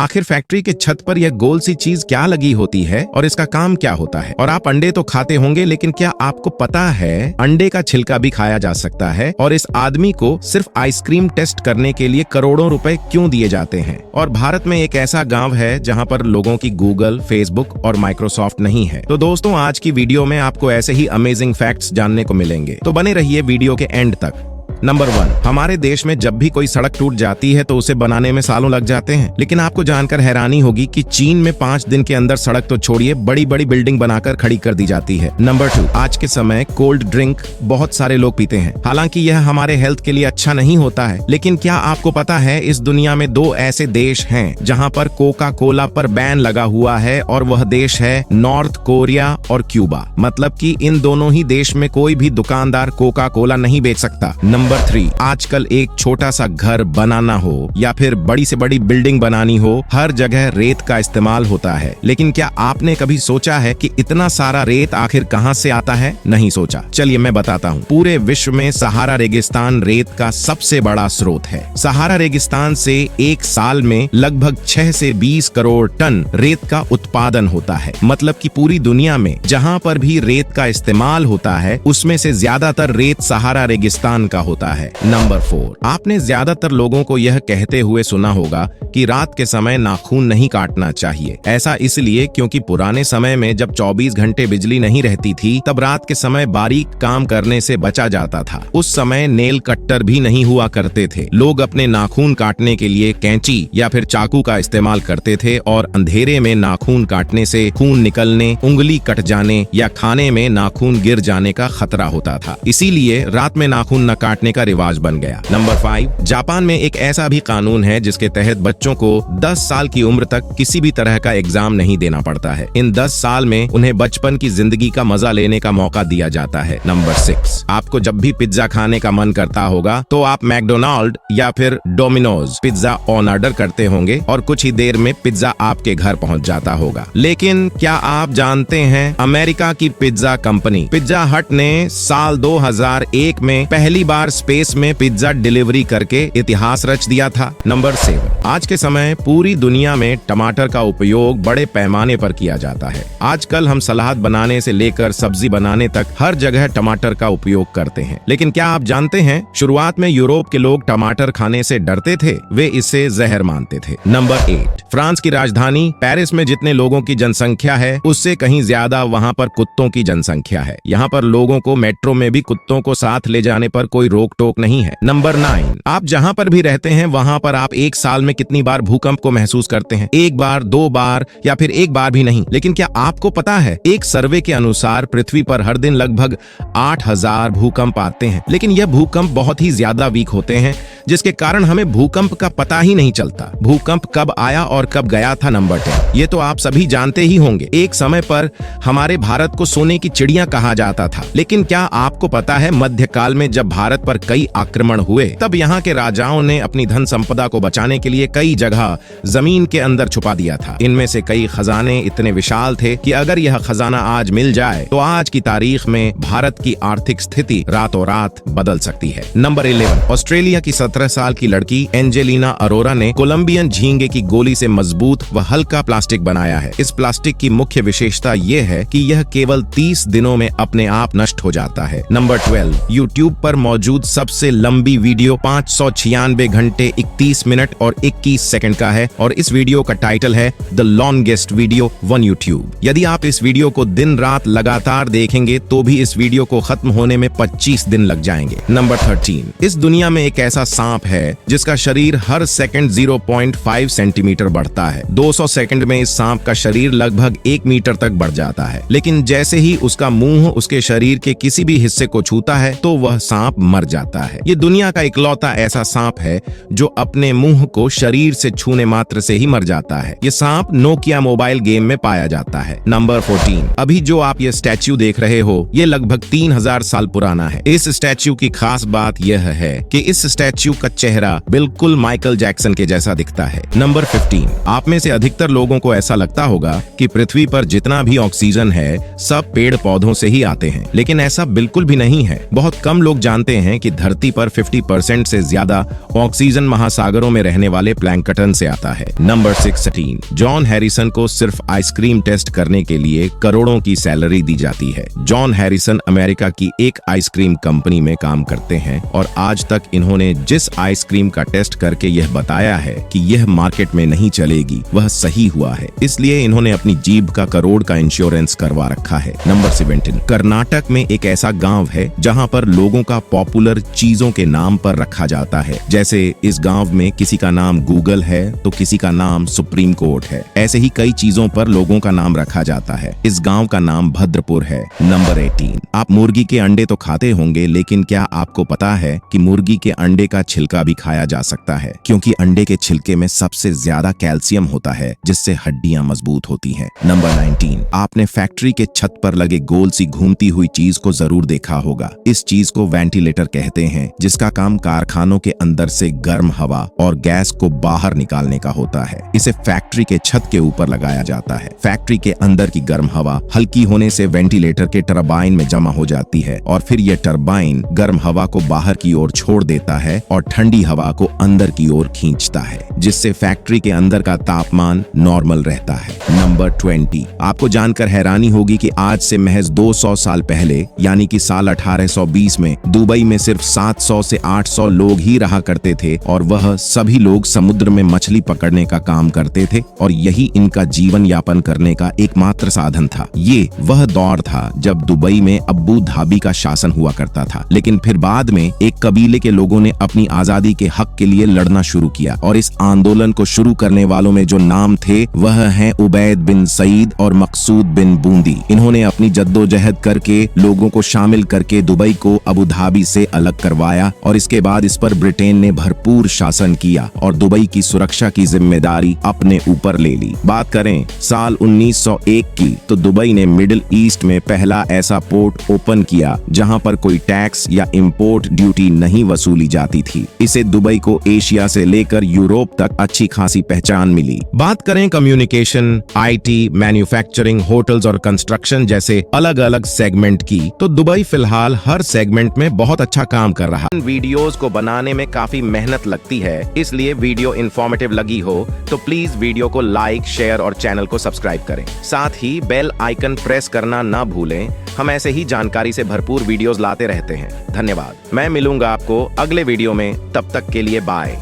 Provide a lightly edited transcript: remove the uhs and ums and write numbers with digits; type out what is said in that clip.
आखिर फैक्ट्री के छत पर यह गोल सी चीज क्या लगी होती है और इसका काम क्या होता है? और आप अंडे तो खाते होंगे, लेकिन क्या आपको पता है अंडे का छिलका भी खाया जा सकता है? और इस आदमी को सिर्फ आइसक्रीम टेस्ट करने के लिए करोड़ों रुपए क्यों दिए जाते हैं? और भारत में एक ऐसा गांव है जहां पर लोगों की गूगल, फेसबुक और माइक्रोसॉफ्ट नहीं है। तो दोस्तों, आज की वीडियो में आपको ऐसे ही अमेजिंग फैक्ट्स जानने को मिलेंगे, तो बने रहिए वीडियो के एंड तक। नंबर 1, हमारे देश में जब भी कोई सड़क टूट जाती है तो उसे बनाने में सालों लग जाते हैं, लेकिन आपको जानकर हैरानी होगी कि चीन में 5 दिन के अंदर सड़क तो छोड़िए, बड़ी बड़ी बिल्डिंग बनाकर खड़ी कर दी जाती है। नंबर 2, आज के समय कोल्ड ड्रिंक बहुत सारे लोग पीते हैं, हालांकि यह हमारे हेल्थ के लिए अच्छा नहीं होता है। लेकिन क्या आपको पता है इस दुनिया में 2 ऐसे देश हैं जहाँ पर कोका कोला पर बैन लगा हुआ है, और वह देश है नॉर्थ कोरिया और क्यूबा। मतलब कि इन दोनों ही देश में कोई भी दुकानदार कोका कोला नहीं बेच सकता। नंबर 3, आजकल एक छोटा सा घर बनाना हो या फिर बड़ी से बड़ी बिल्डिंग बनानी हो, हर जगह रेत का इस्तेमाल होता है। लेकिन क्या आपने कभी सोचा है कि इतना सारा रेत आखिर कहां से आता है? नहीं सोचा? चलिए मैं बताता हूं। पूरे विश्व में सहारा रेगिस्तान रेत का सबसे बड़ा स्रोत है। सहारा रेगिस्तान से एक साल में लगभग 6 से 20 करोड़ टन रेत का उत्पादन होता है। मतलब कि पूरी दुनिया में जहां पर भी रेत का इस्तेमाल होता है, उसमें से ज्यादातर रेत सहारा रेगिस्तान का होता है। नंबर 4, आपने ज्यादातर लोगों को यह कहते हुए सुना होगा कि रात के समय नाखून नहीं काटना चाहिए। ऐसा इसलिए क्योंकि पुराने समय में जब 24 घंटे बिजली नहीं रहती थी, तब रात के समय बारीक काम करने से बचा जाता था। उस समय नेल कट्टर भी नहीं हुआ करते थे। लोग अपने नाखून काटने के लिए कैंची या फिर चाकू का इस्तेमाल करते थे, और अंधेरे में नाखून काटने से खून निकलने, उंगली कट जाने या खाने में नाखून गिर जाने का खतरा होता था। इसीलिए रात में नाखून न काटने का रिवाज बन गया। नंबर 5, जापान में एक ऐसा भी कानून है जिसके तहत बच्चों को 10 साल की उम्र तक किसी भी तरह का एग्जाम नहीं देना पड़ता है। इन 10 साल में उन्हें बचपन की जिंदगी का मजा लेने का मौका दिया जाता है। नंबर 6, आपको जब भी पिज्जा खाने का मन करता होगा तो आप मैकडोनाल्ड या फिर डोमिनोज पिज्जा ऑन ऑर्डर करते होंगे, और कुछ ही देर में पिज्जा आपके घर पहुंच जाता होगा। लेकिन क्या आप जानते हैं अमेरिका की पिज्जा कंपनी पिज्जा हट ने साल 2001 में पहली बार स्पेस में पिज्जा डिलीवरी करके इतिहास रच दिया था। नंबर 7, आज के समय पूरी दुनिया में टमाटर का उपयोग बड़े पैमाने पर किया जाता है। आजकल हम सलाद बनाने से लेकर सब्जी बनाने तक हर जगह टमाटर का उपयोग करते हैं। लेकिन क्या आप जानते हैं शुरुआत में यूरोप के लोग टमाटर खाने से डरते थे, वे इसे जहर मानते थे। नंबर 8, फ्रांस की राजधानी पेरिस में जितने लोगों की जनसंख्या है, उससे कहीं ज्यादा वहाँ पर कुत्तों की जनसंख्या है। यहाँ पर लोगों को मेट्रो में भी कुत्तों को साथ ले जाने पर कोई रोक टोक नहीं है। नंबर 9, आप जहाँ पर भी रहते हैं वहाँ पर आप एक साल में कितनी बार भूकंप को महसूस करते हैं? 1 बार, 2 बार या फिर 1 बार भी नहीं। लेकिन क्या आपको पता है एक सर्वे के अनुसार पृथ्वी पर हर दिन लगभग 8000 भूकंप आते हैं, लेकिन यह भूकंप बहुत ही ज्यादा वीक होते हैं, जिसके कारण हमें भूकंप का पता ही नहीं चलता। भूकंप कब आया और कब गया था? नंबर 10, ये तो आप सभी जानते ही होंगे। एक समय पर हमारे भारत को सोने की चिड़िया कहा जाता था, लेकिन क्या आपको पता है मध्यकाल में जब भारत पर कई आक्रमण हुए, तब यहाँ के राजाओं ने अपनी धन संपदा को बचाने के लिए कई जगह जमीन के अंदर छुपा दिया था। इनमें से कई खजाने इतने विशाल थे कि अगर यह खजाना आज मिल जाए तो आज की तारीख में भारत की आर्थिक स्थिति रातों रात बदल सकती है। नंबर 11, ऑस्ट्रेलिया की 17 साल की लड़की एंजेलिना अरोरा ने कोलंबियन झींगे की गोली से मजबूत व हल्का प्लास्टिक बनाया है। इस प्लास्टिक की मुख्य विशेषता यह है कि यह केवल 30 दिनों में अपने आप नष्ट हो जाता है। नंबर 12, यूट्यूब पर मौजूद सबसे लंबी वीडियो 596 घंटे 31 मिनट और 21 सेकंड का है, और इस वीडियो का टाइटल है the longest video on YouTube. यदि आप इस वीडियो को दिन रात लगातार देखेंगे तो भी इस वीडियो को खत्म होने में 25 दिन लग जाएंगे। नंबर 13, इस दुनिया में एक ऐसा सांप है जिसका शरीर हर सेकंड 0.5 सेंटीमीटर बढ़ता है। 200 सेकंड में इस सांप का शरीर लगभग 1 मीटर तक बढ़ जाता है, लेकिन जैसे ही उसका मुंह उसके शरीर के किसी भी हिस्से को छूता है तो वह सांप मर जाता है। ये दुनिया का इकलौता ऐसा सांप है जो अपने मुंह को शरीर से छूने मात्र से ही मर जाता है। ये सांप नोकिया मोबाइल गेम में पाया जाता है। नंबर 14, अभी जो आप ये स्टैच्यू देख रहे हो, ये लगभग 3000 साल पुराना है। इस स्टैच्यू की खास बात यह है कि इस स्टैच्यू यूट्यूब का चेहरा बिल्कुल माइकल जैक्सन के जैसा दिखता है। नंबर 15, आप में से अधिकतर लोगों को ऐसा लगता होगा कि पृथ्वी पर जितना भी ऑक्सीजन है सब पेड़ पौधों से ही आते हैं, लेकिन ऐसा बिल्कुल भी नहीं है। बहुत कम लोग जानते हैं कि धरती पर 50% से ज्यादा ऑक्सीजन महासागरों में रहने वाले प्लैंकटन से आता है। नंबर 16, जॉन हैरिसन को सिर्फ आइसक्रीम टेस्ट करने के लिए करोड़ों की सैलरी दी जाती है। जॉन हैरिसन अमेरिका की एक आइसक्रीम कंपनी में काम करते हैं और आज तक इन्होंने जिस आइसक्रीम का टेस्ट करके यह बताया है कि यह मार्केट में नहीं चलेगी वह सही हुआ है, इसलिए इन्होंने अपनी जीभ का करोड़ का इंश्योरेंस करवा रखा है। नंबर 17, कर्नाटक में एक ऐसा गांव है जहां पर लोगों का पॉपुलर चीजों के नाम पर रखा जाता है। जैसे इस गांव में किसी का नाम गूगल है तो किसी का नाम सुप्रीम कोर्ट है। ऐसे ही कई चीजों पर लोगों का नाम रखा जाता है। इस गांव का नाम भद्रपुर है। नंबर 18, आप मुर्गी के अंडे तो खाते होंगे, लेकिन क्या आपको पता है कि मुर्गी के अंडे का छिलका भी खाया जा सकता है, क्योंकि अंडे के छिलके में सबसे ज्यादा कैल्शियम होता है जिससे हड्डियां मजबूत होती हैं। नंबर 19, आपने फैक्ट्री के छत पर लगे गोल सी घूमती हुई चीज को जरूर देखा होगा। इस चीज को वेंटिलेटर कहते हैं, जिसका काम कारखानों के अंदर से गर्म हवा और गैस को बाहर निकालने का होता है। इसे फैक्ट्री के छत के ऊपर लगाया जाता है। फैक्ट्री के अंदर की गर्म हवा हल्की होने से वेंटिलेटर के टरबाइन में जमा हो जाती है और फिर यह टरबाइन गर्म हवा को बाहर की ओर छोड़ देता है और ठंडी हवा को अंदर की ओर खींचता है, जिससे फैक्ट्री के अंदर का तापमान नॉर्मल रहता है। नंबर 20, आपको जानकर हैरानी होगी कि आज से महज 200 साल पहले यानी कि साल 1820 में दुबई में सिर्फ 700 से 800 लोग ही रहा करते थे और वह सभी लोग समुद्र में मछली पकड़ने का काम करते थे और यही इनका जीवन यापन करने का एकमात्र साधन था। ये वह दौर था जब दुबई में अबू धाबी का शासन हुआ करता था, लेकिन फिर बाद में एक कबीले के लोगों ने अपनी आजादी के हक के लिए लड़ना शुरू किया और इस आंदोलन को शुरू करने वालों में जो नाम थे वह हैं उबैद बिन सईद और मकसूद बिन बूंदी। इन्होंने अपनी जद्दोजहद करके लोगों को शामिल करके दुबई को अबू धाबी से अलग करवाया और इसके बाद इस पर ब्रिटेन ने भरपूर शासन किया और दुबई की सुरक्षा की जिम्मेदारी अपने ऊपर ले ली। बात करें साल 1901 की तो दुबई ने मिडिल ईस्ट में पहला ऐसा पोर्ट ओपन किया जहां पर कोई टैक्स या इंपोर्ट ड्यूटी नहीं वसूली जाती थी। इसे दुबई को एशिया से लेकर यूरोप तक अच्छी खासी पहचान मिली। बात करें कम्युनिकेशन, आईटी, मैन्युफैक्चरिंग, होटल्स और कंस्ट्रक्शन जैसे अलग अलग सेगमेंट की, तो दुबई फिलहाल हर सेगमेंट में बहुत अच्छा काम कर रहा है। वीडियोस को बनाने में काफी मेहनत लगती है, इसलिए वीडियो इंफॉर्मेटिव लगी हो तो प्लीज वीडियो को लाइक, शेयर और चैनल को सब्सक्राइब करें। साथ ही बेल आइकन प्रेस करना ना भूलें। हम ऐसे ही जानकारी से भरपूर वीडियोस लाते रहते हैं। धन्यवाद। मैं मिलूंगा आपको अगले वीडियो में, तब तक के लिए बाय।